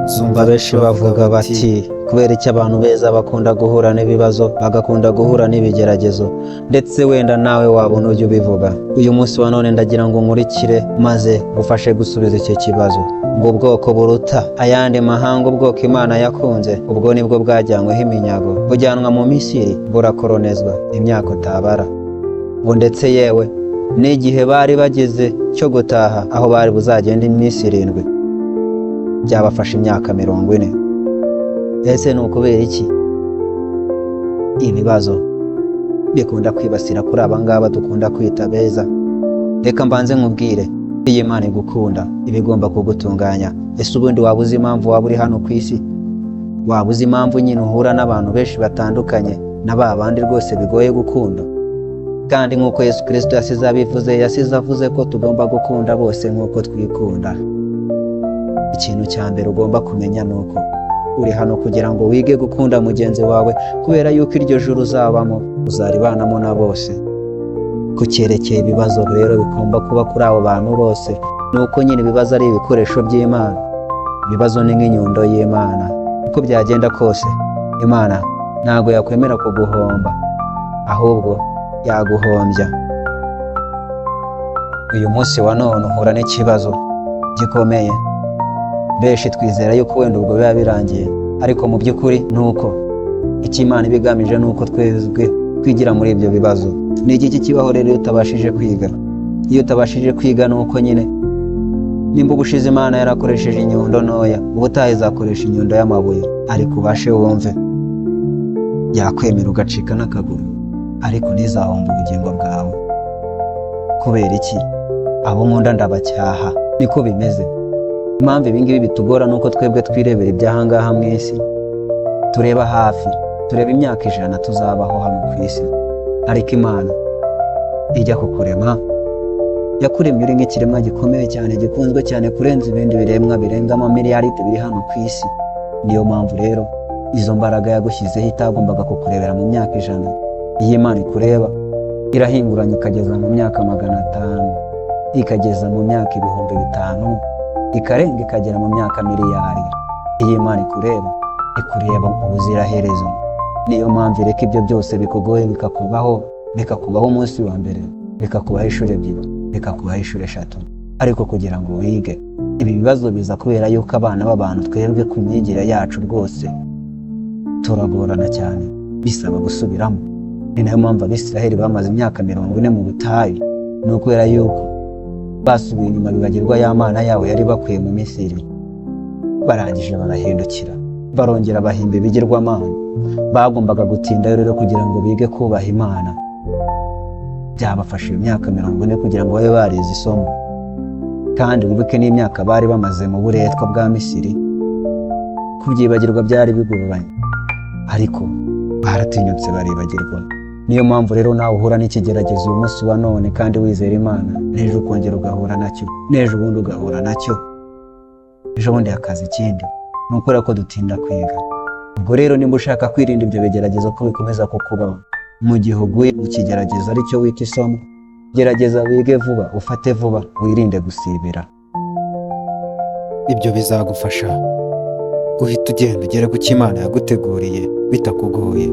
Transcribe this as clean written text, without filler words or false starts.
Zumva benshi bavuga bati kubera iki abantu beza bakunda guhura n'ibibazo bagakunda guhura n'ibigeragezo, ndetse wenda nawe wabona ujya ubivuga. Uyu munsi wa none ndagira ngo nkurikire maze ufashe gusubiza icyo kibazo. Ngo ubwoko buruta ayandi mahanga, ubwoko Imana yakunze, ubwo nibwo bwajyanyweho iminyago bujyanwa mu Misiri burakoronezwa imyaka utabara. Ngo ndetse yewe n'igihe bari bageze cyo gutaha aho bari buzagenda iminsi 7 byabafashe imyaka 40. Ese ni ukubera iki ibibazo bikunda kwibasira kuri aba ngaba dukunda kwita beza? Reka mbanze nkubwire, iyi Imana igukunda ibigomba kugutunganya. Ese ubundi wabuze impamvu waba uri hano ku isi? Wabuze impamvu nyine uhura n'abantu benshi batandukanye na ba bandi rwose bigoye gukunda? Kandi nk'uko Yesu Kristo yasize abivuze, yasize avuze ko tugomba gukunda bose nk'uko twikunda. Ikintu cya mbere ugomba kumenya ni uko uri hano kugira ngo wige gukunda mugenzi wawe, kubera yuko iryo juru uzabamo uzaribanamo na bose. Ku cyerekeye ibibazo rero bigomba kuba kuri abo bantu bose, ni uko nyine ibibazo ari ibikoresho by'Imana. Ibibazo ni nk'inyundo y'Imana. Uko byagenda kose Imana ntabwo yakwemera kuguhomba, ahubwo yaguhombya. Uyu munsi wa none uhura n'ikibazo gikomeye. Benshi twizera yuko wenda ubwo biba birangiye, ariko mu by'ukuri ni uko icyo Imana ibigamije ni uko twebwe twigira muri ibyo bibazo. Ni iki kibaho rero iyo utabashije kwiga? Iyo utabashije kwiga ni uko nyine nimba ubushize Imana yarakoresheje inyundo ntoya, ubutaha izakoresha inyundo y'amabuye. Ariko ubashe wumve, yakwemera ugacika n'akaguru, ariko ntizahombe ubugingo bwawe. Kubera iki? Abo nkunda ndabacyaha, niko bimeze. Impamvu ibingibi bitugora nuko twebwe twirebera ibyahangaha mu isi, tureba hafi, tureba imyaka 100 tuzabaho hano ku isi. Ariko Imana ijya kukurema yakuremye uri nk'ikiremwa gikomeye cyane, gikunzwe cyane kurenza ibindi biremwa birenga amamiliyaridi biri hano ku isi. Niyo mpamvu rero izo mbaraga yagushyizeho itagombaga kukurebera mu myaka 100. Iyi Imana ikureba irahinguranya ikageza mu myaka 500, ikageza mu myaka 5000, ikarenga ikagera mu myaka miliyari. Iyi Imana ikureba ubuziraherezo. Niyo mpamvu reka ibyo byose bikugoye bikakubaho umunsi wa mbere, bikakubaho inshuro 2, bikakubaho inshuro 3, ariko kugira ngo wige. Ibi bibazo biza kubera yuko abana b'abantu twebwe ku myigire yacu rwose turagorana cyane, bisaba gusubiramo. Ni nayo mpamvu Abisiraheli bamaze imyaka 40 mu butayu, ni ukubera yuko basubiye inyuma bibagirwa ya Mana yawe yari bakuye mu Misiri. Barangije barahindukira, barongera bahimba ibigirwamana. Bagombaga gutinda rero kugira ngo bige kubaha Imana. Byabafashe imyaka 40 kugira ngo babe barize isomo. Kandi wibuke n'imyaka bari bamaze mu buretwa bwa Misiri. Kubyibagirwa byari bigoranye, ariko baratinyutse baribagirwa. Niyo mpamvu rero nawe uhura n'ikigeragezo uyu munsi wa none kandi wizera Imana, n'ejo ukongera ugahura nacyo, n'ejo ubundi ugahura nacyo, ejo bundi hakaza ikindi. Ni ukubera ko dutinda kwiga. Ubwo rero nimba ushaka kwirinda ibyo bigeragezo ko bikomeza kukubaho, mu gihe uguye mu kigeragezo aricyo wita isomo, gerageza wige vuba, ufate vuba, wirinde gusibira. Ibyo bizagufasha guhita ugenda ugera ku cyo Imana yaguteguriye bitakugoye.